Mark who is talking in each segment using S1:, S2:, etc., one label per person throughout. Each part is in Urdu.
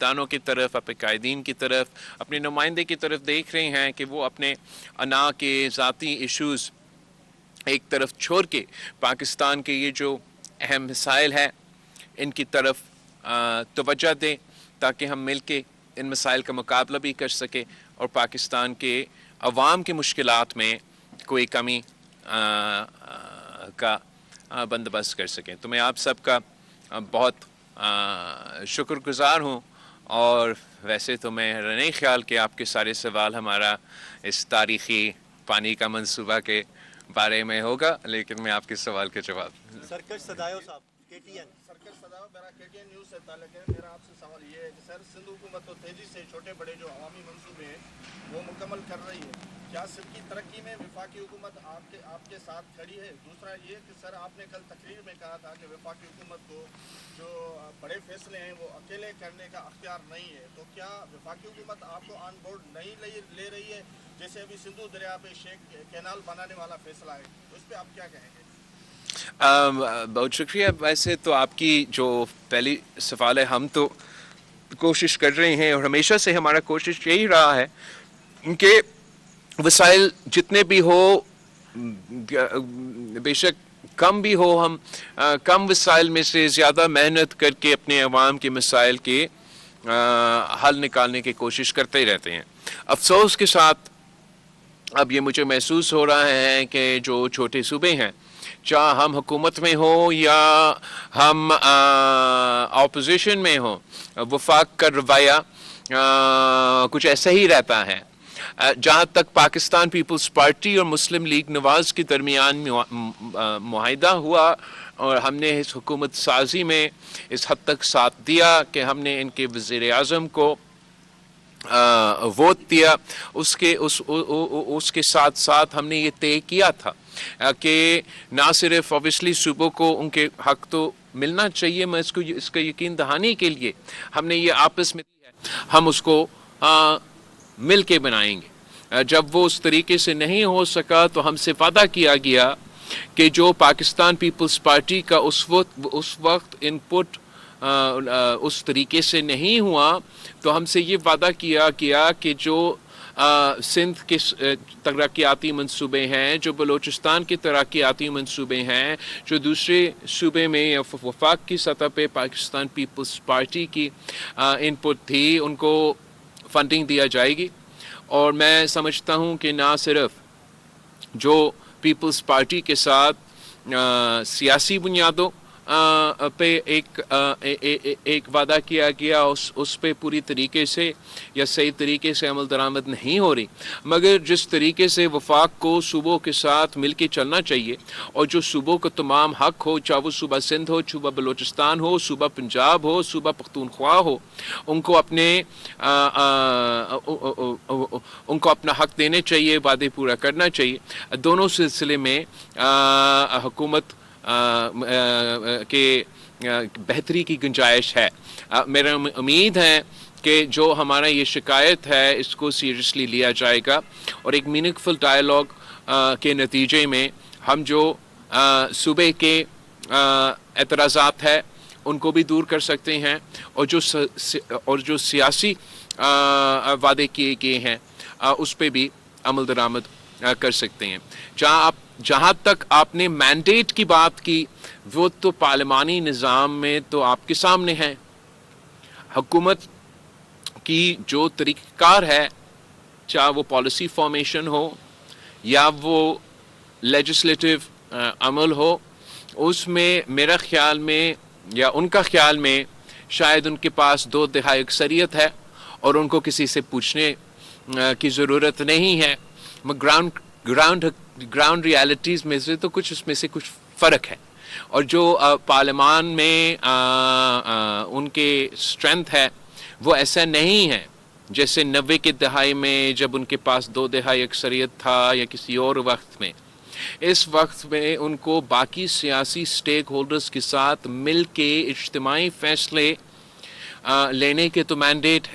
S1: سائنسدانوں کی طرف، اپنے قائدین کی طرف، اپنے نمائندے کی طرف دیکھ رہے ہیں کہ وہ اپنے انا کے ذاتی ایشوز ایک طرف چھوڑ کے پاکستان کے یہ جو اہم مسائل ہیں ان کی طرف توجہ دیں، تاکہ ہم مل کے ان مسائل کا مقابلہ بھی کر سکیں اور پاکستان کے عوام کی مشکلات میں کوئی کمی کا بندوبست کر سکیں۔ تو میں آپ سب کا بہت شکر گزار ہوں، اور ویسے تو میرا نہیں خیال کہ آپ کے سارے سوال ہمارا اس تاریخی پانی کا منصوبہ کے بارے میں ہوگا، لیکن میں آپ کے سوال کے جواب
S2: سرکش صدایو صاحب KTN
S3: سرکش صدایو، میرا KTN نیوز سے تعلق ہے۔ میرا آپ سے سوال یہ ہے کہ سر، سندھ حکومت تو تیزی سے چھوٹے بڑے جو عوامی منصوبے ہیں وہ مکمل کر رہی ہے، کیا سندھ کی ترقی میں وفاقی حکومت آپ کے ساتھ کھڑی ہے؟ دوسرا یہ کہ سر، آپ نے کل تقریر میں کہا تھا کہ وفاقی حکومت کو جو بڑے فیصلے ہیں وہ اکیلے کرنے کا اختیار نہیں ہے، تو کیا وفاقی حکومت آپ کو آن بورڈ نہیں لے رہی ہے؟ جیسے ابھی سندھو دریا پہ شیخ کینال بنانے والا فیصلہ ہے، اس پہ آپ کیا کہیں گے؟
S1: بہت شکریہ۔ ویسے تو آپ کی جو پہلی سوال ہے، ہم تو کوشش کر رہے ہیں اور ہمیشہ سے ہمارا کوشش یہی رہا ہے کہ وسائل جتنے بھی ہو، بے شک کم بھی ہو، ہم کم وسائل میں سے زیادہ محنت کر کے اپنے عوام کے مسائل کے حل نکالنے کی کوشش کرتے ہی رہتے ہیں۔ افسوس کے ساتھ اب یہ مجھے محسوس ہو رہا ہے کہ جو چھوٹے صوبے ہیں، چاہے ہم حکومت میں ہوں یا ہم اپوزیشن میں ہوں، وفاق کا رویہ کچھ ایسا ہی رہتا ہے۔ جہاں تک پاکستان پیپلز پارٹی اور مسلم لیگ نواز کے درمیان معاہدہ ہوا اور ہم نے اس حکومت سازی میں اس حد تک ساتھ دیا کہ ہم نے ان کے وزیر اعظم کو ووٹ دیا، اس کے ساتھ ساتھ ہم نے یہ طے کیا تھا کہ نہ صرف اوبیسلی صوبوں کو ان کے حق تو ملنا چاہیے، میں اس کا یقین دہانی کے لیے ہم نے یہ آپس میں ہم اس کو مل کے بنائیں گے۔ جب وہ اس طریقے سے نہیں ہو سکا تو ہم سے وعدہ کیا گیا کہ جو پاکستان پیپلز پارٹی کا اس وقت ان پٹ اس طریقے سے نہیں ہوا، تو ہم سے یہ وعدہ کیا گیا کہ جو سندھ کے ترقیاتی منصوبے ہیں، جو بلوچستان کے ترقیاتی منصوبے ہیں، جو دوسرے صوبے میں یا وفاق کی سطح پہ پاکستان پیپلز پارٹی کی ان پٹ تھی، ان کو فنڈنگ دیا جائے گی۔ اور میں سمجھتا ہوں کہ نہ صرف جو پیپلز پارٹی کے ساتھ سیاسی بنیادوں پہ ایک وعدہ کیا گیا، اس پہ پوری طریقے سے یا صحیح طریقے سے عمل درآمد نہیں ہو رہی، مگر جس طریقے سے وفاق کو صوبوں کے ساتھ مل کے چلنا چاہیے، اور جو صوبوں کا تمام حق ہو، چاہے وہ صوبہ سندھ ہو، صوبہ بلوچستان ہو، صوبہ پنجاب ہو، صوبہ پختونخوا ہو، ان کو اپنا حق دینے چاہیے، وعدے پورا کرنا چاہیے۔ دونوں سلسلے میں حکومت کے بہتری کی گنجائش ہے۔ میرا امید ہے کہ جو ہمارا یہ شکایت ہے اس کو سیریسلی لیا جائے گا، اور ایک میننگ فل ڈائلاگ کے نتیجے میں ہم جو صوبے کے اعتراضات ہیں ان کو بھی دور کر سکتے ہیں، اور جو سیاسی وعدے کیے گئے ہیں اس پہ بھی عمل درآمد کر سکتے ہیں۔ جہاں تک آپ نے مینڈیٹ کی بات کی، وہ تو پارلیمانی نظام میں تو آپ کے سامنے ہے۔ حکومت کی جو طریقہ کار ہے، چاہے وہ پالیسی فارمیشن ہو یا وہ لیجسلیٹو عمل ہو، اس میں میرا خیال میں یا ان کا خیال میں شاید ان کے پاس 2/3 اکثریت ہے اور ان کو کسی سے پوچھنے کی ضرورت نہیں ہے۔ گراؤنڈ ریالٹیز میں سے تو اس میں سے کچھ فرق ہے، اور جو پارلیمان میں ان کے اسٹرینتھ ہے وہ ایسا نہیں ہے جیسے 90 کے دہائی میں جب ان کے پاس 2/3 اکثریت تھا یا کسی اور وقت میں۔ اس وقت میں ان کو باقی سیاسی سٹیک ہولڈرز کے ساتھ مل کے اجتماعی فیصلے لینے کے تو مینڈیٹ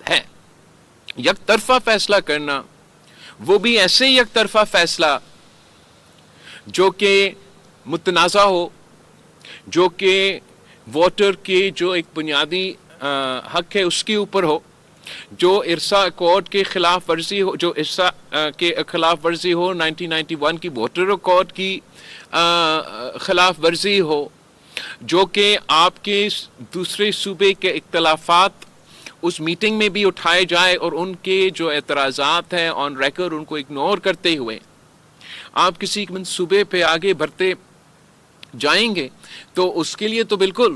S1: ہے۔ یک طرفہ فیصلہ کرنا، وہ بھی ایسے یک طرفہ فیصلہ جو کہ متنازع ہو، جو کہ ووٹر کے جو ایک بنیادی حق ہے اس کے اوپر ہو، جو ارسا اکارڈ کے خلاف ورزی ہو، جو ارسا کے خلاف ورزی ہو، 1991 کی ووٹر اکارڈ کی خلاف ورزی ہو، جو کہ آپ کے دوسرے صوبے کے اختلافات اس میٹنگ میں بھی اٹھائے جائے اور ان کے جو اعتراضات ہیں آن ریکارڈ ان کو اگنور کرتے ہوئے آپ کسی منصوبے پہ آگے بڑھتے جائیں گے، تو اس کے لیے تو بالکل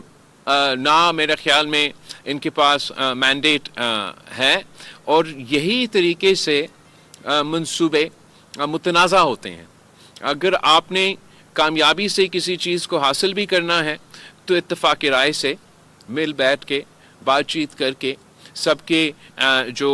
S1: نہ میرے خیال میں ان کے پاس مینڈیٹ ہے، اور یہی طریقے سے منصوبے متنازع ہوتے ہیں۔ اگر آپ نے کامیابی سے کسی چیز کو حاصل بھی کرنا ہے تو اتفاق رائے سے مل بیٹھ کے بات چیت کر کے سب کے جو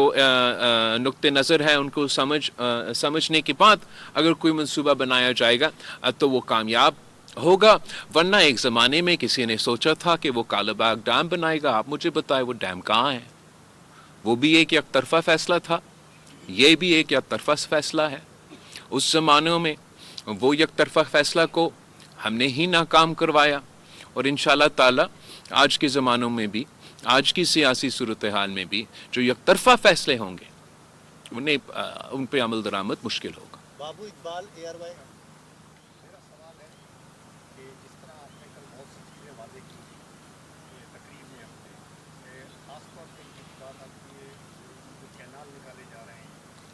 S1: نقطہ نظر ہے ان کو سمجھنے کے بعد اگر کوئی منصوبہ بنایا جائے گا تو وہ کامیاب ہوگا۔ ورنہ ایک زمانے میں کسی نے سوچا تھا کہ وہ کالا باغ ڈیم بنائے گا، آپ مجھے بتائیں وہ ڈیم کہاں ہے؟ وہ بھی ایک یک طرفہ فیصلہ تھا، یہ بھی ایک یک طرفہ فیصلہ ہے۔ اس زمانوں میں وہ یک طرفہ فیصلہ کو ہم نے ہی ناکام کروایا، اور انشاءاللہ تعالی آج کے زمانوں میں بھی، آج کی سیاسی صورتحال میں بھی جو یک طرفہ فیصلے ہوں گے ان پہ عمل درآمد مشکل ہوگا۔
S2: بابو اقبال ARY
S3: میرا سوال ہے کہ جس طرح آپ نے کل بہت سی چیزیں واضح کی یہ تقریب میں اپنے خاص طور پہ یہ بات آتی ہے جو کینال نکالے جا رہے ہیں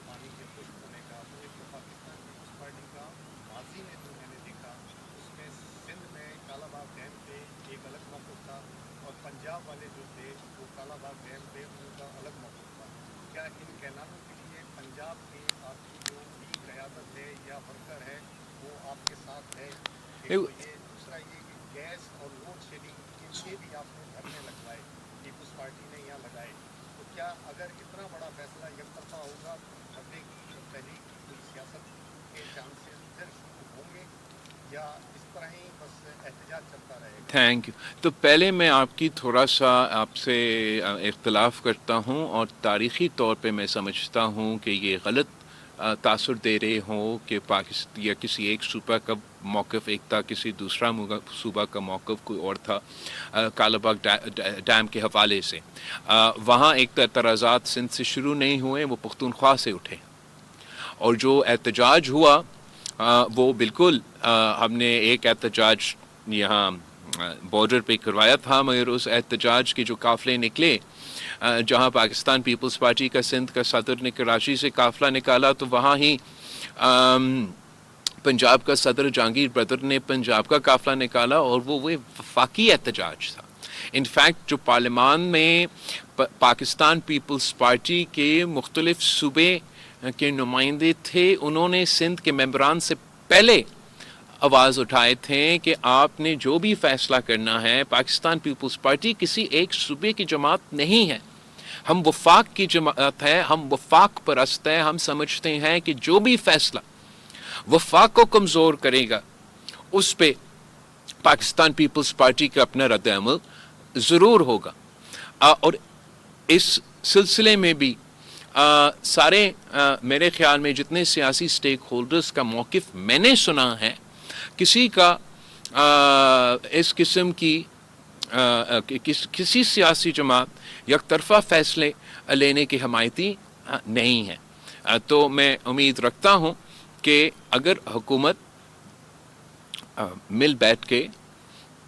S3: پانی کے خشک ہونے کا، تو ایک تو پاکستان پیپلز پارٹی کا ماضی میں جو میں نے دیکھا اس میں سندھ میں کالا باغ ڈیم پہ ایک الگ موقف تھا، اور پنجاب والے جو تھے وہ کالا باغ ڈیم پہ ان کا الگ موقف تھا۔ کیا ان کینالوں کے لیے پنجاب کے آپ کی جو بھی قیادت ہے یا ورکر ہے وہ آپ کے ساتھ ہے؟ یہ دوسرا یہ کہ گیس اور لوڈ شیڈنگ کے بھی آپ نے دھرنے لگوائے، پیپلز پارٹی نے یہاں لگائے، تو کیا اگر اتنا بڑا فیصلہ یک طرفہ ہوگا دھرنے کی تحریک کی کوئی سیاست کے چانسز پھر شروع ہوں گے، یا اس طرح ہی بس احتجاج چلتا رہے گا؟
S1: Thank you. تو پہلے میں آپ کی تھوڑا سا آپ سے اختلاف کرتا ہوں، اور تاریخی طور پہ میں سمجھتا ہوں کہ یہ غلط تاثر دے رہے ہوں کہ پاکستان یا کسی ایک صوبہ کا موقف ایک تھا، کسی دوسرا صوبہ کا موقف کوئی اور تھا کالا باغ ڈیم کے حوالے سے۔ وہاں ایک اعتراضات سندھ سے شروع نہیں ہوئے، وہ پختونخوا سے اٹھے، اور جو احتجاج ہوا وہ بالکل ہم نے ایک احتجاج یہاں بارڈر پہ کروایا تھا، مگر اس احتجاج کے جو قافلے نکلے جہاں پاکستان پیپلز پارٹی کا سندھ کا صدر نے کراچی سے قافلہ نکالا، تو وہاں ہی پنجاب کا صدر جہانگیر برادر نے پنجاب کا قافلہ نکالا، اور وہ وفاقی احتجاج تھا۔ انفیکٹ جو پارلیمان میں پاکستان پیپلز پارٹی کے مختلف صوبے کے نمائندے تھے، انہوں نے سندھ کے ممبران سے پہلے آواز اٹھائے تھے کہ آپ نے جو بھی فیصلہ کرنا ہے، پاکستان پیپلز پارٹی کسی ایک صوبے کی جماعت نہیں ہے، ہم وفاق کی جماعت ہے، ہم وفاق پرست ہیں، ہم سمجھتے ہیں کہ جو بھی فیصلہ وفاق کو کمزور کرے گا اس پہ پاکستان پیپلز پارٹی کا اپنا رد عمل ضرور ہوگا۔ اور اس سلسلے میں بھی سارے میرے خیال میں جتنے سیاسی سٹیک ہولڈرز کا موقف میں نے سنا ہے، کسی کا اس قسم کی کسی سیاسی جماعت یک طرفہ فیصلے لینے کی حمایتی نہیں ہے۔ تو میں امید رکھتا ہوں کہ اگر حکومت مل بیٹھ کے،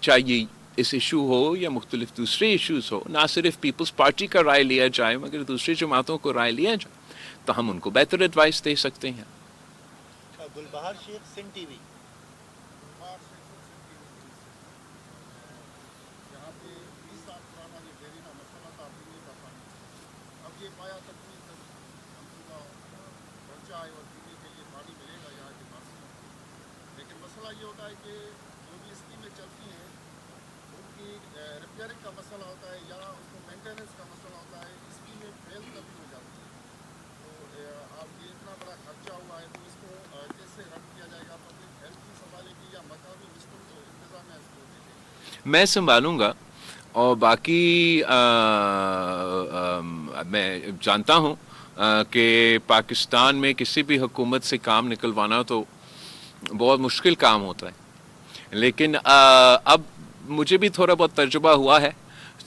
S1: چاہیے اس ایشو ہو یا مختلف دوسرے ایشوز ہو، نہ صرف پیپلز پارٹی کا رائے لیا جائے مگر دوسری جماعتوں کو رائے لیا جائے، تو ہم ان کو بہتر ایڈوائس دے سکتے ہیں۔
S2: گلبہار شیخ سندھ ٹی وی۔
S3: یہاں پہ 20 سال پرانا یہ دیرینہ مسئلہ تھا پینے کا پانی، اب یہ پایا تکمیل تک منصوبہ بن جائے اور پینے کے لیے پانی ملے گا یہاں کے باشندوں کو، لیکن مسئلہ یہ ہوتا ہے کہ جو بھی اسکیمیں چلتی ہیں ان کی ریپیئرنگ کا مسئلہ ہوتا ہے یا اس کو مینٹیننس کا مسئلہ ہوتا ہے، اسکیمیں فیل کبھی ہو جاتی ہیں، تو اب یہ اتنا بڑا خرچہ ہوا ہے تو اس کو کیسے رن کیا جائے گا؟ پبلک ہیلتھ کی سنبھالے گی یا مقامی انتظامیہ اس کو دیکھے گی؟
S1: میں سنبھالوں گا، اور باقی میں جانتا ہوں کہ پاکستان میں کسی بھی حکومت سے کام نکلوانا تو بہت مشکل کام ہوتا ہے، لیکن اب مجھے بھی تھوڑا بہت تجربہ ہوا ہے،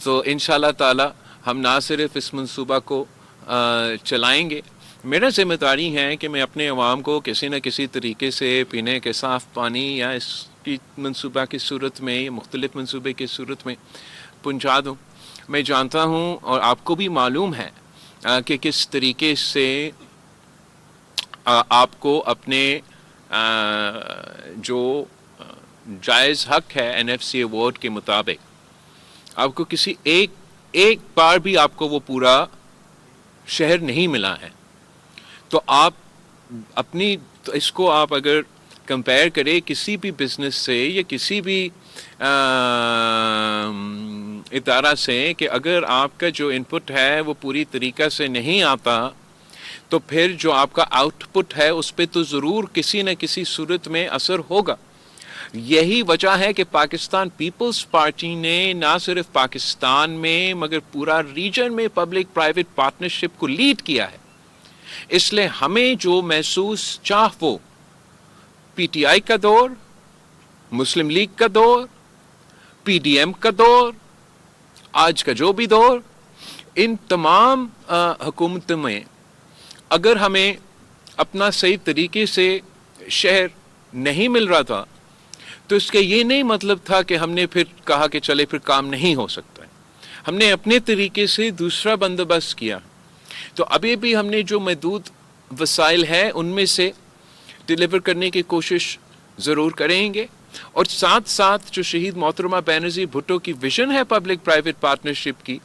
S1: تو انشاءاللہ تعالی ہم نہ صرف اس منصوبہ کو چلائیں گے، میرا ذمہ داری ہے کہ میں اپنے عوام کو کسی نہ کسی طریقے سے پینے کے صاف پانی یا اس کی منصوبہ کی صورت میں، مختلف منصوبے کی صورت میں پہنچا دوں۔ میں جانتا ہوں اور آپ کو بھی معلوم ہے کہ کس طریقے سے آپ کو اپنے جو جائز حق ہے NFC ایوارڈ کے مطابق آپ کو کسی ایک بار بھی آپ کو وہ پورا شہر نہیں ملا ہے، تو آپ اپنی تو اس کو آپ اگر کمپیئر کریں کسی بھی بزنس سے یا کسی بھی ادارہ سے کہ اگر آپ کا جو ان پٹ ہے وہ پوری طریقہ سے نہیں آتا تو پھر جو آپ کا آؤٹ پٹ ہے اس پہ تو ضرور کسی نہ کسی صورت میں اثر ہوگا۔ یہی وجہ ہے کہ پاکستان پیپلز پارٹی نے نہ صرف پاکستان میں مگر پورا ریجن میں پبلک پرائیویٹ پارٹنرشپ کو لیڈ کیا ہے۔ اس لیے ہمیں جو محسوس وہ PTI کا دور، مسلم لیگ کا دور، PDM کا دور، آج کا جو بھی دور، ان تمام حکومتوں میں اگر ہمیں اپنا صحیح طریقے سے شہر نہیں مل رہا تھا تو اس کا یہ نہیں مطلب تھا کہ ہم نے پھر کہا کہ چلے پھر کام نہیں ہو سکتا ہے۔ ہم نے اپنے طریقے سے دوسرا بندوبست کیا، تو ابھی بھی ہم نے جو محدود وسائل ہیں ان میں سے ڈیلیور کرنے کی کوشش ضرور کریں گے، اور ساتھ ساتھ جو شہید محترمہ بینظیر بھٹو کی ویژن ہے پبلک پرائیویٹ پارٹنرشپ کی،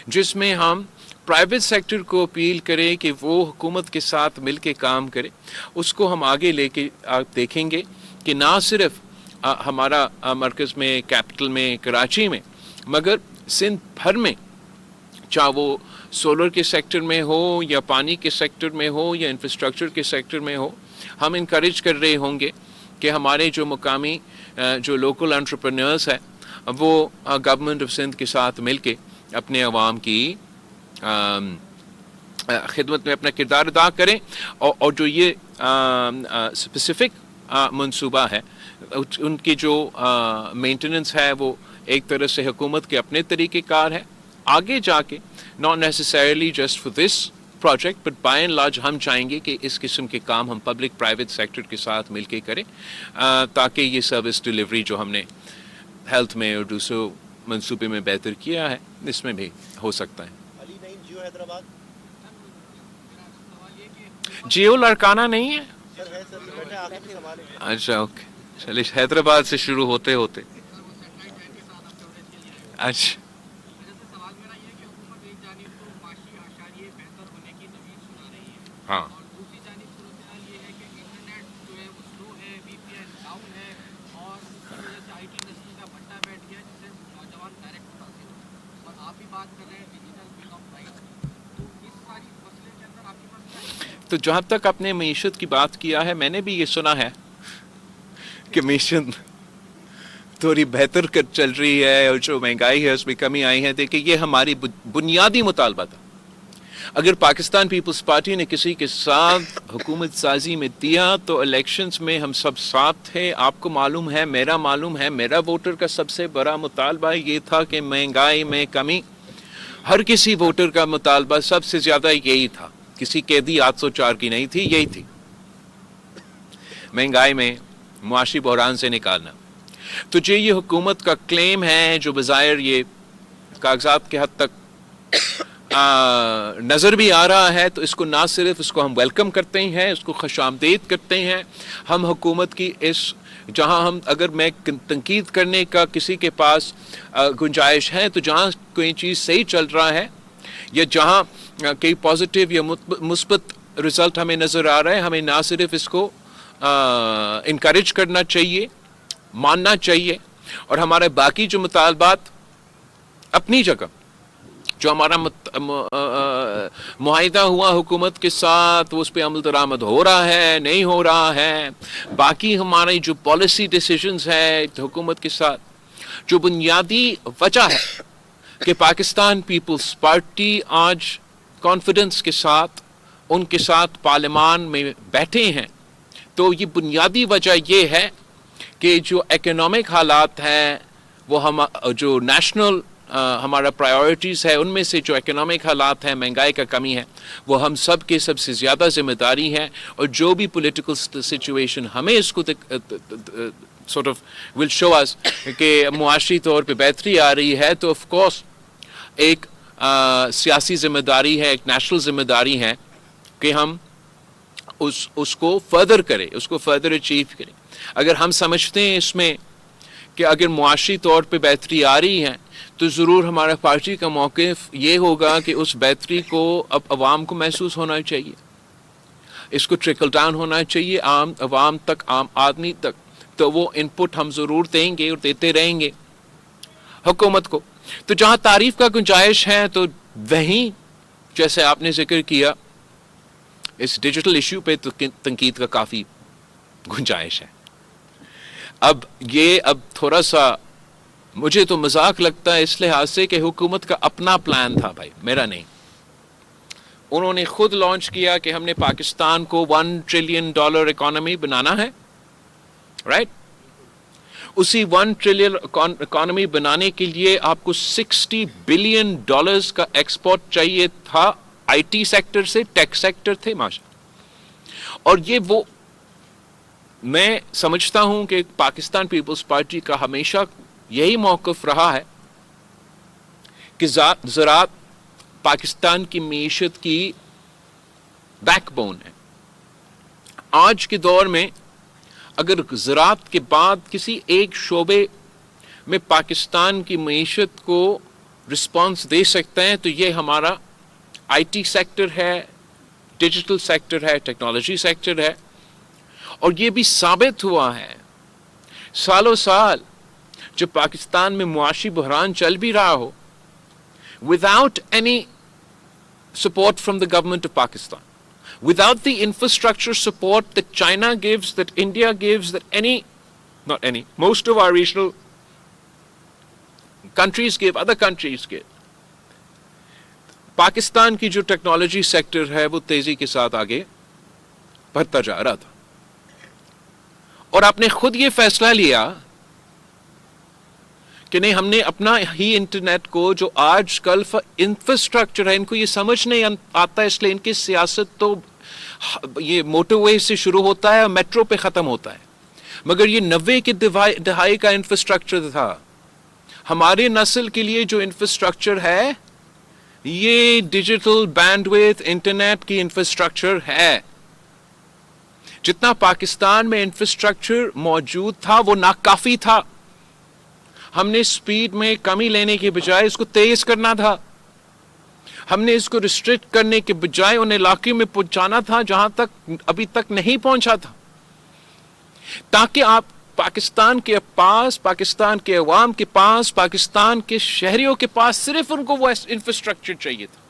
S1: جس میں ہم پرائیویٹ سیکٹر کو اپیل کریں کہ وہ حکومت کے ساتھ مل کے کام کرے، اس کو ہم آگے لے کے دیکھیں گے کہ نہ صرف ہمارا مرکز میں کیپٹل میں کراچی میں مگر سندھ بھر میں، چاہے وہ سولر کے سیکٹر میں ہو یا پانی کے سیکٹر میں ہو یا انفراسٹرکچر کے سیکٹر میں ہو، ہم انکریج کر رہے ہوں گے کہ ہمارے جو مقامی جو لوکل انٹرپرینورز ہیں وہ گورنمنٹ آف سندھ کے ساتھ مل کے اپنے عوام کی خدمت میں اپنا کردار ادا کریں، اور جو یہ اسپیسیفک منصوبہ ہے ان کی جو مینٹیننس ہے وہ ایک طرح سے حکومت کے اپنے طریقہ کار ہے۔ آگے جا کے not necessarily just for this project but by and large ہم چاہیں گے کہ اس قسم کے کام ہم پبلک پرائیویٹ سیکٹر کے ساتھ مل کے کریں، تاکہ یہ سروس ڈیلیوری جو ہم نے ہیلتھ میں اور دوسرے منصوبے میں بہتر کیا ہے اس میں بھی ہو سکتا ہے۔
S2: علی نعیم جیو حیدرآباد
S1: جیو لڑکانا نہیں ہے؟
S2: سر ہے سر، یہ بیٹھے آخری سوال ہے۔
S1: اچھا اوکے، چلیے حیدرآباد سے شروع ہوتے ہوتے اچھا ہاں تو جہاں تک آپ نے معیشت کی بات کیا ہے، میں نے بھی یہ سنا ہے کہ معیشت تھوڑی بہتر کر چل رہی ہے اور جو مہنگائی ہے اس میں کمی آئی ہے۔ دیکھیں یہ ہماری بنیادی مطالبہ تھا۔ اگر پاکستان پیپلز پارٹی نے کسی کے ساتھ حکومت سازی میں دیا تو الیکشنز میں ہم سب ساتھ تھے۔ آپ کو معلوم ہے، میرا ووٹر کا سب سے بڑا مطالبہ یہ تھا کہ مہنگائی میں کمی۔ ہر کسی ووٹر کا مطالبہ سب سے زیادہ یہی تھا، کسی قیدی 804 کی نہیں تھی، یہی تھی مہنگائی میں معاشی بحران سے نکالنا۔ تو جو یہ حکومت کا کلیم ہے جو بظاہر یہ کاغذات کے حد تک نظر بھی آ رہا ہے، تو اس کو نہ صرف اس کو ہم ویلکم کرتے ہیں، اس کو خوش آمدید کرتے ہیں۔ ہم حکومت کی اس جہاں ہم اگر میں تنقید کرنے کا کسی کے پاس گنجائش ہے تو جہاں کوئی چیز صحیح چل رہا ہے یا جہاں کئی پازیٹیو یا مثبت رزلٹ ہمیں نظر آ رہا ہے، ہمیں نہ صرف اس کو انکریج کرنا چاہیے، ماننا چاہیے، اور ہمارے باقی جو مطالبات اپنی جگہ جو ہمارا معاہدہ ہوا حکومت کے ساتھ اس پہ عمل درآمد ہو رہا ہے نہیں ہو رہا ہے، باقی ہماری جو پالیسی ڈیسیژنز ہے حکومت کے ساتھ، جو بنیادی وجہ ہے کہ پاکستان پیپلز پارٹی آج کانفیڈنس کے ساتھ ان کے ساتھ پارلیمان میں بیٹھے ہیں، تو یہ بنیادی وجہ یہ ہے کہ جو اکنامک حالات ہیں وہ ہم جو نیشنل ہمارا پرائیورٹیز ہے، ان میں سے جو اکنامک حالات ہیں، مہنگائی کا کمی ہے، وہ ہم سب کے سب سے زیادہ ذمہ داری ہے. اور جو بھی پولیٹیکل سچویشن ہمیں اس کو sort of will show us کہ معاشی طور پہ بہتری آ رہی ہے، تو آف کورس ایک سیاسی ذمہ داری ہے، ایک نیشنل ذمہ داری ہے کہ ہم اس کو فردر کریں، اس کو فردر اچیو کریں. اگر ہم سمجھتے ہیں اس میں کہ اگر معاشی طور پہ بہتری آ رہی ہے تو ضرور ہمارا پارٹی کا موقف یہ ہوگا کہ اس بہتری کو اب عوام کو محسوس ہونا چاہیے، اس کو ٹریکل ڈاؤن ہونا چاہیے عام عوام تک، عام آدمی تک. تو وہ انپٹ ہم ضرور دیں گے اور دیتے رہیں گے حکومت کو. تو جہاں تعریف کا گنجائش ہے تو وہیں جیسے آپ نے ذکر کیا اس ڈیجیٹل ایشو پہ تو تنقید کا کافی گنجائش ہے. اب تھوڑا سا مجھے تو مذاق لگتا ہے اس لحاظ سے کہ حکومت کا اپنا پلان تھا بھائی، میرا نہیں. انہوں نے خود لانچ کیا کہ ہم نے پاکستان کو $1 ٹریلین اکانومی بنانا ہے، رائٹ؟ اسی $1 ٹریلین اکانومی بنانے کے لیے آپ کو $60 بلین کا ایکسپورٹ چاہیے تھا آئی ٹی سیکٹر سے، ٹیک سیکٹر تھے ماشاء. اور یہ وہ میں سمجھتا ہوں کہ پاکستان پیپلز پارٹی کا ہمیشہ یہی موقف رہا ہے کہ زراعت پاکستان کی معیشت کی بیک بون ہے. آج کے دور میں اگر زراعت کے بعد کسی ایک شعبے میں پاکستان کی معیشت کو رسپانس دے سکتے ہیں تو یہ ہمارا آئی ٹی سیکٹر ہے، ڈیجیٹل سیکٹر ہے، ٹیکنالوجی سیکٹر ہے. اور یہ بھی ثابت ہوا ہے سالوں سال جب پاکستان میں معاشی بحران چل بھی رہا ہو، without any support from the government of Pakistan, without the infrastructure support that China gives, that India gives, that most of our regional countries give, other countries give. Pakistan کی جو ٹیکنالوجی سیکٹر ہے وہ تیزی کے ساتھ آگے بڑھتا جا رہا تھا. اور آپ نے خود یہ فیصلہ لیا کہ نہیں، ہم نے اپنا ہی انٹرنیٹ کو جو آج کل انفراسٹرکچر ہے، ان کو یہ سمجھ نہیں آتا، اس لیے ان کی سیاست تو یہ موٹر وے سے شروع ہوتا ہے اور میٹرو پہ ختم ہوتا ہے. مگر یہ 90 کی دہائی کا انفراسٹرکچر تھا. ہماری نسل کے لیے جو انفراسٹرکچر ہے یہ ڈیجیٹل بینڈویتھ انٹرنیٹ کی انفراسٹرکچر ہے. جتنا پاکستان میں انفراسٹرکچر موجود تھا وہ ناکافی تھا. ہم نے سپیڈ میں کمی لینے کے بجائے اس کو تیز کرنا تھا. ہم نے اس کو ریسٹرکٹ کرنے کے بجائے ان علاقے میں پہنچانا تھا جہاں تک ابھی تک نہیں پہنچا تھا، تاکہ آپ پاکستان کے پاس، پاکستان کے عوام کے پاس، پاکستان کے شہریوں کے پاس صرف ان کو وہ انفراسٹرکچر چاہیے تھا.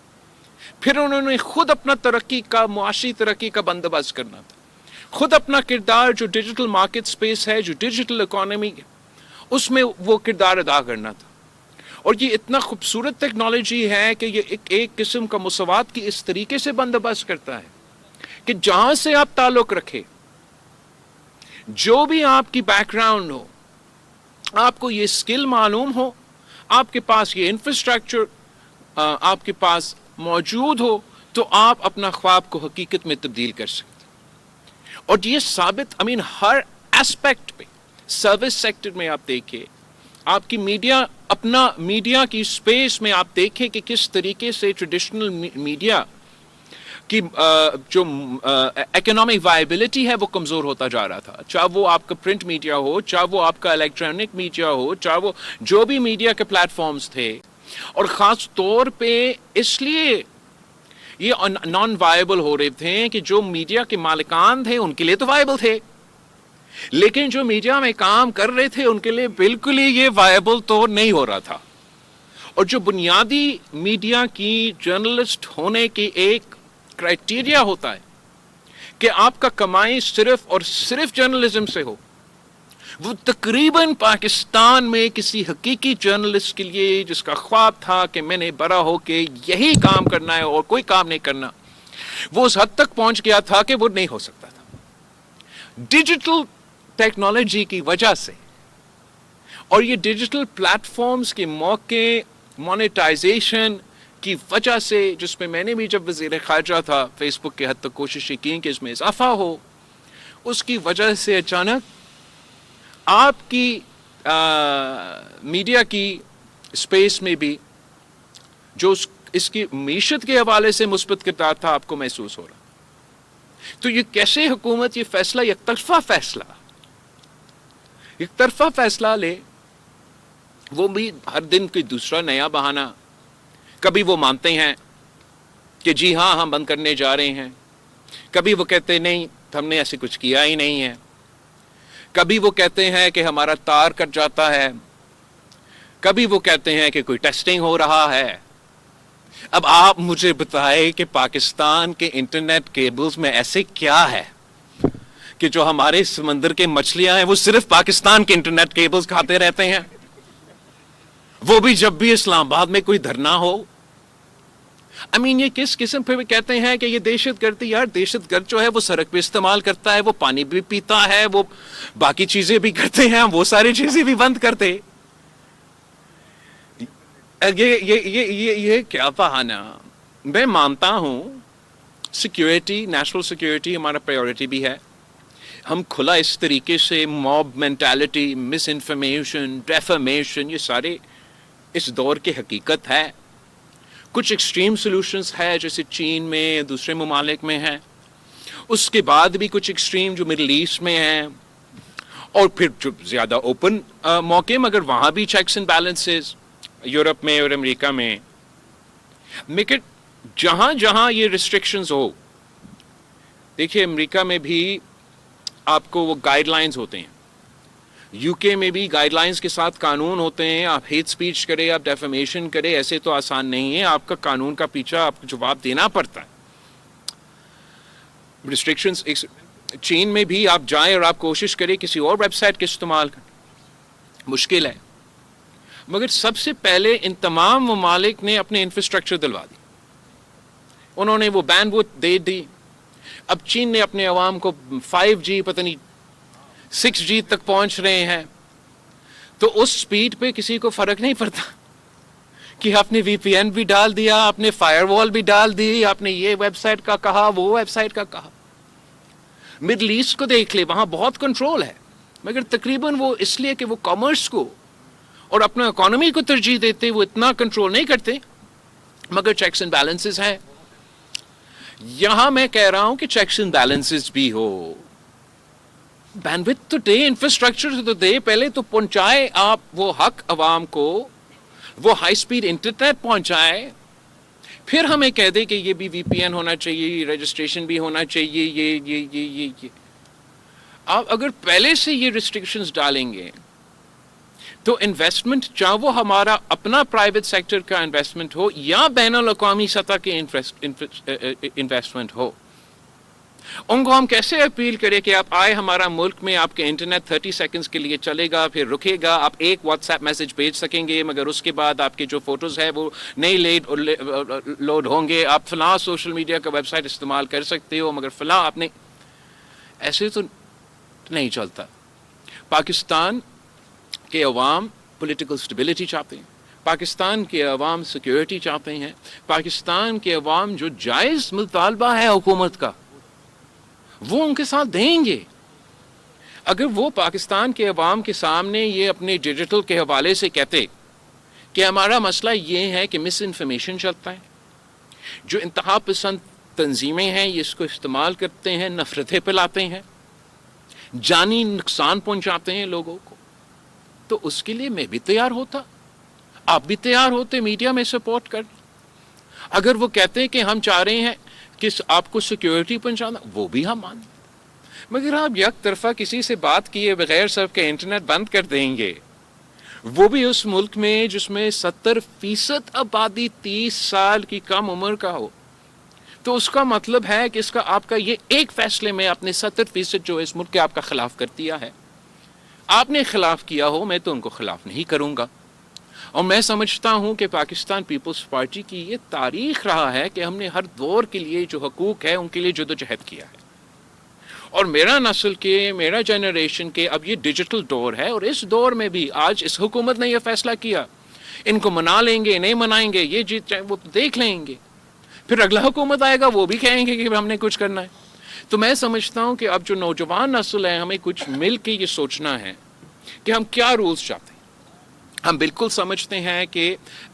S1: پھر انہوں نے خود اپنا ترقی کا، معاشی ترقی کا بندوبست کرنا تھا. خود اپنا کردار جو ڈیجیٹل مارکیٹ سپیس ہے، جو ڈیجیٹل اکانومی ہے، اس میں وہ کردار ادا کرنا تھا. اور یہ اتنا خوبصورت ٹیکنالوجی ہے کہ یہ ایک قسم کا مساوات کی اس طریقے سے بندوبست کرتا ہے کہ جہاں سے آپ تعلق رکھے، جو بھی آپ کی بیک گراؤنڈ ہو، آپ کو یہ اسکل معلوم ہو، آپ کے پاس یہ انفراسٹرکچر آپ کے پاس موجود ہو، تو آپ اپنا خواب کو حقیقت میں تبدیل کر سکتے. اور یہ ثابت ہر ایسپیکٹ پہ، سروس سیکٹر میں آپ دیکھیں، آپ کی میڈیا، اپنا میڈیا کی سپیس میں آپ دیکھیں کہ کس طریقے سے ٹریڈیشنل میڈیا کی جو اکنامک وائبلٹی ہے وہ کمزور ہوتا جا رہا تھا. چاہے وہ آپ کا پرنٹ میڈیا ہو، چاہے وہ آپ کا الیکٹرانک میڈیا ہو، چاہے وہ جو بھی میڈیا کے پلیٹ فارمز تھے. اور خاص طور پہ اس لیے یہ نان وائبل ہو رہے تھے کہ جو میڈیا کے مالکان تھے ان کے لیے تو وائبل تھے، لیکن جو میڈیا میں کام کر رہے تھے ان کے لیے بالکل ہی یہ وائبل تو نہیں ہو رہا تھا. اور جو بنیادی میڈیا کی جرنلسٹ ہونے کی ایک کرائٹیریا ہوتا ہے کہ آپ کا کمائی صرف اور صرف جرنلزم سے ہو، وہ تقریباً پاکستان میں کسی حقیقی جرنلسٹ کے لیے جس کا خواب تھا کہ میں نے بڑا ہو کے یہی کام کرنا ہے اور کوئی کام نہیں کرنا، وہ اس حد تک پہنچ گیا تھا کہ وہ نہیں ہو سکتا تھا. ڈیجیٹل ٹیکنالوجی کی وجہ سے اور یہ ڈیجیٹل پلیٹ فارمز کے موقع مونیٹائزیشن کی وجہ سے، جس میں میں نے بھی جب وزیر خارجہ تھا فیس بک کے حد تک کوششیں کی کہ اس میں اضافہ ہو، اس کی وجہ سے اچانک آپ کی میڈیا کی اسپیس میں بھی جو اس کی معیشت کے حوالے سے مثبت کردار تھا آپ کو محسوس ہو رہا. تو یہ کیسے حکومت یہ فیصلہ یک طرفہ فیصلہ لے، وہ بھی ہر دن کوئی دوسرا نیا بہانہ. کبھی وہ مانتے ہیں کہ جی ہاں ہم بند کرنے جا رہے ہیں، کبھی وہ کہتے نہیں ہم نے ایسے کچھ کیا ہی نہیں ہے، کبھی وہ کہتے ہیں کہ ہمارا تار کٹ جاتا ہے، کبھی وہ کہتے ہیں کہ کوئی ٹیسٹنگ ہو رہا ہے. اب آپ مجھے بتائیں کہ پاکستان کے انٹرنیٹ کیبلز میں ایسے کیا ہے کہ جو ہمارے سمندر کے مچھلیاں ہیں وہ صرف پاکستان کے انٹرنیٹ کیبلز کھاتے رہتے ہیں، وہ بھی جب بھی اسلام آباد میں کوئی دھرنا ہو. یہ کس قسم پہ کہتے ہیں کہ یہ دہشت گردی. یار دہشت گرد جو ہے وہ سڑک پہ استعمال کرتا ہے، وہ پانی بھی پیتا ہے، وہ باقی چیزیں بھی کرتے ہیں، وہ ساری چیزیں بھی بند کرتے. یہ کیا بہانہ. میں مانتا ہوں سیکیورٹی، نیشنل سیکیورٹی ہمارا پریورٹی بھی ہے. ہم کھلا اس طریقے سے موب مینٹالٹی، مس انفارمیشن، ڈیفامیشن، یہ سارے اس دور کی حقیقت ہے. کچھ ایکسٹریم سولوشنز ہے جیسے چین میں، دوسرے ممالک میں ہیں. اس کے بعد بھی کچھ ایکسٹریم جو مڈل ایسٹ میں ہیں، اور پھر جو زیادہ اوپن موقع مگر وہاں بھی چیکس اینڈ بیلنسز یورپ میں اور امریکہ میں. لیکن جہاں جہاں یہ ریسٹرکشنز ہو، دیکھیے امریکہ میں بھی آپ کو وہ گائیڈ لائنز ہوتے ہیں، یو کے میں بھی گائیڈ لائنز کے ساتھ قانون ہوتے ہیں. آپ ہیٹ سپیچ کرے، آپ ڈیفیمیشن کرے، ایسے تو آسان نہیں ہے. آپ کا قانون کا پیچھا آپ کو جواب دینا پڑتا ہے. ریسٹرکشنز چین میں بھی آپ جائیں اور آپ کوشش کریں کسی اور ویب سائٹ کے استعمال کریں، مشکل ہے. مگر سب سے پہلے ان تمام ممالک نے اپنے انفراسٹرکچر دلوا دی، انہوں نے وہ بینڈ وڈتھ دے دی. اب چین نے اپنے عوام کو 5G پتہ نہیں 6G تک پہنچ رہے ہیں، تو اس سپیڈ پہ کسی کو فرق نہیں پڑتا کہ آپ نے وی پی این بھی ڈال دیا، آپ نے فائر وال بھی ڈال دی، آپ نے یہ ویب سائٹ کا کہا، وہ ویب سائٹ کا کہا. مڈل ایسٹ کو دیکھ لے، وہاں بہت کنٹرول ہے، مگر تقریباً وہ اس لیے کہ وہ کامرس کو اور اپنا اکانومی کو ترجیح دیتے، وہ اتنا کنٹرول نہیں کرتے. مگر چیکس اینڈ بیلنسز ہیں. یہاں میں کہہ رہا ہوں کہ چیکس اینڈ بیلنسز بھی ہو، بینڈوڈتھ تو دے، انفراسٹرکچر تو دے، پہلے تو پہنچائے آپ وہ حق عوام کو، وہ ہائی سپیڈ انٹرنیٹ پہنچائے، پھر ہمیں کہہ دے کہ یہ بھی وی پی این ہونا چاہیے، رجسٹریشن بھی ہونا چاہیے. یہ آپ اگر پہلے سے یہ ریسٹرکشنز ڈالیں گے تو انویسٹمنٹ، چاہے وہ ہمارا اپنا پرائیویٹ سیکٹر کا انویسٹمنٹ ہو یا بین الاقوامی سطح کے انویسٹمنٹ ہو، ان کو ہم کیسے اپیل کریں کہ آپ آئے ہمارا ملک میں، آپ کے انٹرنیٹ 30 سیکنڈز کے لیے چلے گا، پھر رکے گا، آپ ایک واٹس ایپ میسج بھیج سکیں گے، مگر اس کے بعد آپ کے جو فوٹوز ہیں وہ نہیں لوڈ ہوں گے. آپ فلاں سوشل میڈیا کا ویب سائٹ استعمال کر سکتے ہو، مگر فلاں آپ نے، ایسے تو نہیں چلتا. پاکستان کے عوام پولیٹیکل سٹیبلٹی چاہتے ہیں، پاکستان کے عوام سیکیورٹی چاہتے ہیں، پاکستان کے عوام جو جائز مطالبہ ہے حکومت کا وہ ان کے ساتھ دیں گے. اگر وہ پاکستان کے عوام کے سامنے یہ اپنے ڈیجیٹل کے حوالے سے کہتے کہ ہمارا مسئلہ یہ ہے کہ مس انفارمیشن چلتا ہے، جو انتہا پسند تنظیمیں ہیں یہ اس کو استعمال کرتے ہیں، نفرتیں پھیلاتے ہیں، جانی نقصان پہنچاتے ہیں لوگوں کو، تو اس کے لیے میں بھی تیار ہوتا، آپ بھی تیار ہوتے میڈیا میں سپورٹ کر. اگر وہ کہتے ہیں کہ ہم چاہ رہے ہیں کہ آپ کو سیکیورٹی پہنچانا، وہ بھی ہم مانیں. مگر آپ یک طرفہ کسی سے بات کیے بغیر سب کے انٹرنیٹ بند کر دیں گے، وہ بھی اس ملک میں جس میں 70% آبادی 30 سال کی کم عمر کا ہو. تو اس کا مطلب ہے کہ اس کا آپ کا یہ ایک فیصلے میں اپنے 70% جو اس ملک کے آپ کا خلاف کر دیا ہے. آپ نے خلاف کیا ہو، میں تو ان کو خلاف نہیں کروں گا. اور میں سمجھتا ہوں کہ پاکستان پیپلز پارٹی کی یہ تاریخ رہا ہے کہ ہم نے ہر دور کے لیے جو حقوق ہے ان کے لیے جدوجہد کیا ہے. اور میرا نسل کے، میرا جنریشن کے اب یہ ڈیجیٹل دور ہے، اور اس دور میں بھی آج اس حکومت نے یہ فیصلہ کیا ان کو منا لیں گے نہیں منائیں گے یہ جیت جائے وہ تو دیکھ لیں گے, پھر اگلا حکومت آئے گا وہ بھی کہیں گے کہ ہم نے کچھ کرنا ہے. تو میں سمجھتا ہوں کہ اب جو نوجوان نسل ہے ہمیں کچھ مل کے یہ سوچنا ہے کہ ہم کیا رولز چاہتے ہیں. ہم بالکل سمجھتے ہیں کہ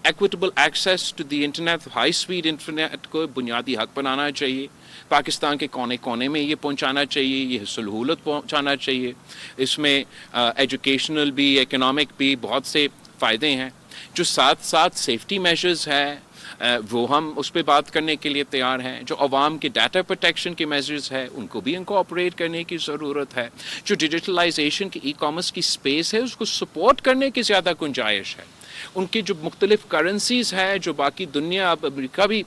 S1: equitable access to the internet, high speed internet کو بنیادی حق بنانا چاہیے, پاکستان کے کونے کونے میں یہ پہنچانا چاہیے, یہ سہولت پہنچانا چاہیے. اس میں ایجوکیشنل بھی اکنامک بھی بہت سے فائدے ہیں. جو ساتھ ساتھ سیفٹی میجرز ہے وہ ہم اس پہ بات کرنے کے لیے تیار ہیں. جو عوام کے ڈیٹا پروٹیکشن کے میجرز ہے ان کو بھی انکارپوریٹ کرنے کی ضرورت ہے. جو ڈیجیٹلائزیشن کی ای کامرس کی سپیس ہے اس کو سپورٹ کرنے کی زیادہ گنجائش ہے. ان کی جو مختلف کرنسیز ہے جو باقی دنیا, اب امریکہ بھی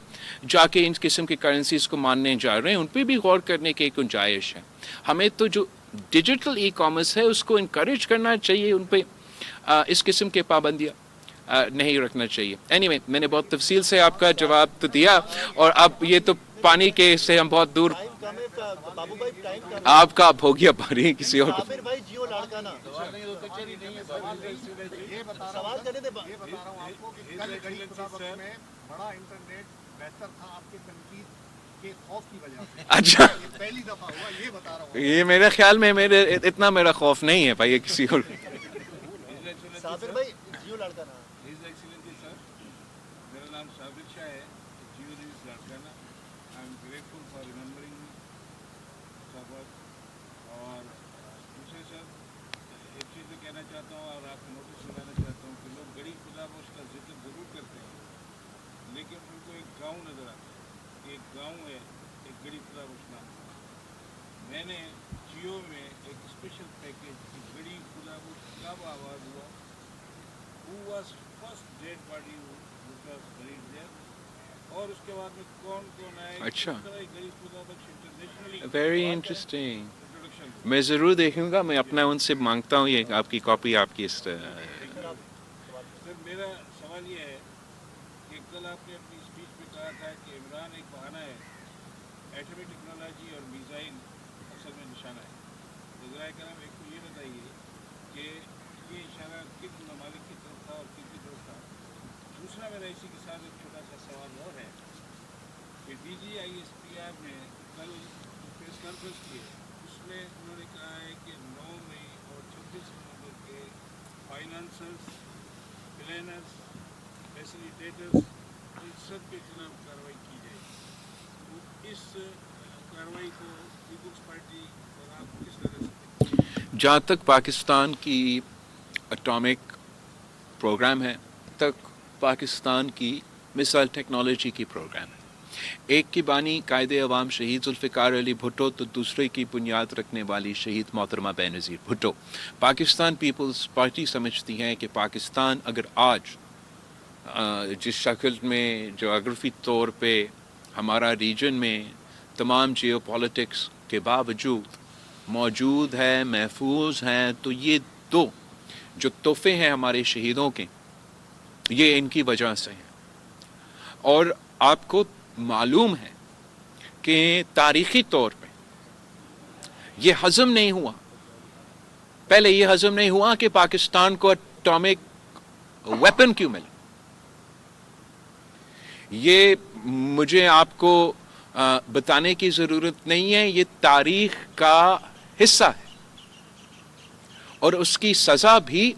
S1: جا کے ان قسم کی کرنسیز کو ماننے جا رہے ہیں, ان پہ بھی غور کرنے کی گنجائش ہے. ہمیں تو جو ڈیجیٹل ای کامرس ہے اس کو انکریج کرنا چاہیے, ان پہ اس قسم کے پابندیاں نہیں رکھنا چاہیے. اینی میں نے بہت تفصیل سے آپ کا جواب تو دیا, اور اب یہ تو پانی کے سے ہم بہت دور.
S2: بابو بھائی ٹائم کم ہے.
S1: آپ کا اب ہو گیا پانی, کسی اور کو.
S2: عامر بھائی جیو لاڑکانہ سوال کرنے دے.
S3: یہ بتا رہا ہوں آپ کو کہ کل گڑی خدا بخش میں بڑا انٹرنیٹ بہتر تھا آپ کے تنقید کے خوف کی وجہ سے.
S1: اچھا
S3: یہ پہلی دفعہ ہوا, یہ بتا رہا ہوں.
S1: یہ میرے خیال میں اتنا میرا خوف نہیں ہے بھائی, یہ کسی اور.
S2: صابر بھائی جیو لاڑکانہ.
S4: میرا نام صابر شاہ ہے, Geo News Larkana. I am grateful for remembering Sabir. اور دوسرے سر ایک چیز تو کہنا چاہتا ہوں اور آپ کو نوٹس دلانا چاہتا ہوں کہ لوگ گڑی خدا بخش کا ذکر ضرور کرتے ہیں لیکن ان کو ایک گاؤں نظر آتا ہے. ایک گاؤں ہے, ایک گڑی خدا بخش نام. میں نے جیو میں ایک اسپیشل پیکیج کی گڑی خدا بخش کب آواز ہوا, who was first dead body which was buried there, اور اس کے بعد میں کون کون آئے.
S1: اچھا,
S4: گڑی خدا بخش انٹرنیشنلی
S1: ویری انٹرسٹنگ.
S4: انٹروڈکشن.
S1: میں ضرور دیکھوں گا, میں اپنا ان سے مانگتا ہوں یہ آپ کی کاپی آپ کی.
S4: سر میرا سوال یہ ہے کہ کل آپ نے اپنی اسپیچ میں کہا تھا کہ عمران ایک بہانہ ہے, ایٹمی ٹیکنالوجی اور میزائل اصل میں نشانہ ہے. تو ذرائع کرام ایک تو یہ بتائیے کہ یہ اشارہ کن ممالک کی طرف تھا اور کن کی طرف تھا. دوسرا میرا اسی کے ساتھ ایک چھوٹا سا سوال اور ہے کہ D G I S P R نے کل پریس کانفرنس کی ہے, اس میں انہوں نے کہا ہے کہ 9 مئی اور 26 نومبر کے فائنانسرز, پلانرز, فیسیلیٹیٹرز ان سب کے خلاف کارروائی کی جائے گی. تو اس کارروائی کو پیپلز پارٹی اور آپ کس طرح سے؟
S1: جہاں تک پاکستان کی اٹامک پروگرام ہے تک پاکستان کی مثال ٹیکنالوجی کی پروگرام ہے. ایک کی بانی قائد عوام شہید ذوالفقار علی بھٹو تو دوسرے کی بنیاد رکھنے والی شہید محترمہ بینظیر بھٹو. پاکستان پیپلز پارٹی سمجھتی ہے کہ پاکستان اگر آج جس شکل میں جغرافی طور پہ ہمارا ریجن میں تمام جیو پالیٹکس کے باوجود موجود ہے, محفوظ ہیں, تو یہ دو جو تحفے ہیں ہمارے شہیدوں کے یہ ان کی وجہ سے ہیں. اور آپ کو معلوم ہے کہ تاریخی طور پہ یہ ہضم نہیں ہوا, پہلے یہ ہضم نہیں ہوا کہ پاکستان کو اٹامک ویپن کیوں ملا. یہ مجھے آپ کو بتانے کی ضرورت نہیں ہے, یہ تاریخ کا حصہ ہے اور اس کی سزا بھی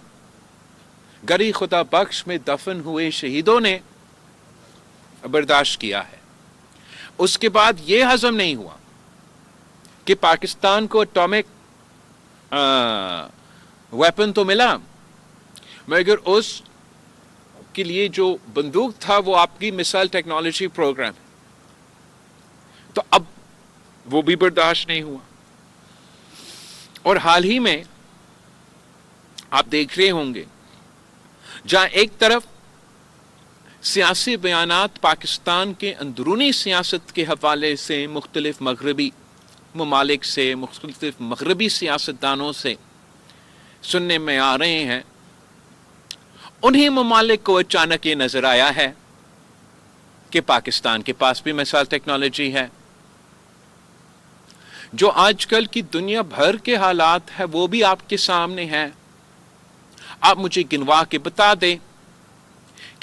S1: گڑی خدا بخش میں دفن ہوئے شہیدوں نے برداشت کیا ہے. اس کے بعد یہ ہضم نہیں ہوا کہ پاکستان کو اٹامک ویپن تو ملا مگر اس کے لیے جو بندوق تھا وہ آپ کی مثال ٹیکنالوجی پروگرام ہے, تو اب وہ بھی برداشت نہیں ہوا. اور حال ہی میں آپ دیکھ رہے ہوں گے جہاں ایک طرف سیاسی بیانات پاکستان کے اندرونی سیاست کے حوالے سے مختلف مغربی ممالک سے, مختلف مغربی سیاستدانوں سے سننے میں آ رہے ہیں, انہی ممالک کو اچانک یہ نظر آیا ہے کہ پاکستان کے پاس بھی مثال ٹیکنالوجی ہے. جو آج کل کی دنیا بھر کے حالات ہے وہ بھی آپ کے سامنے ہیں. آپ مجھے گنوا کے بتا دیں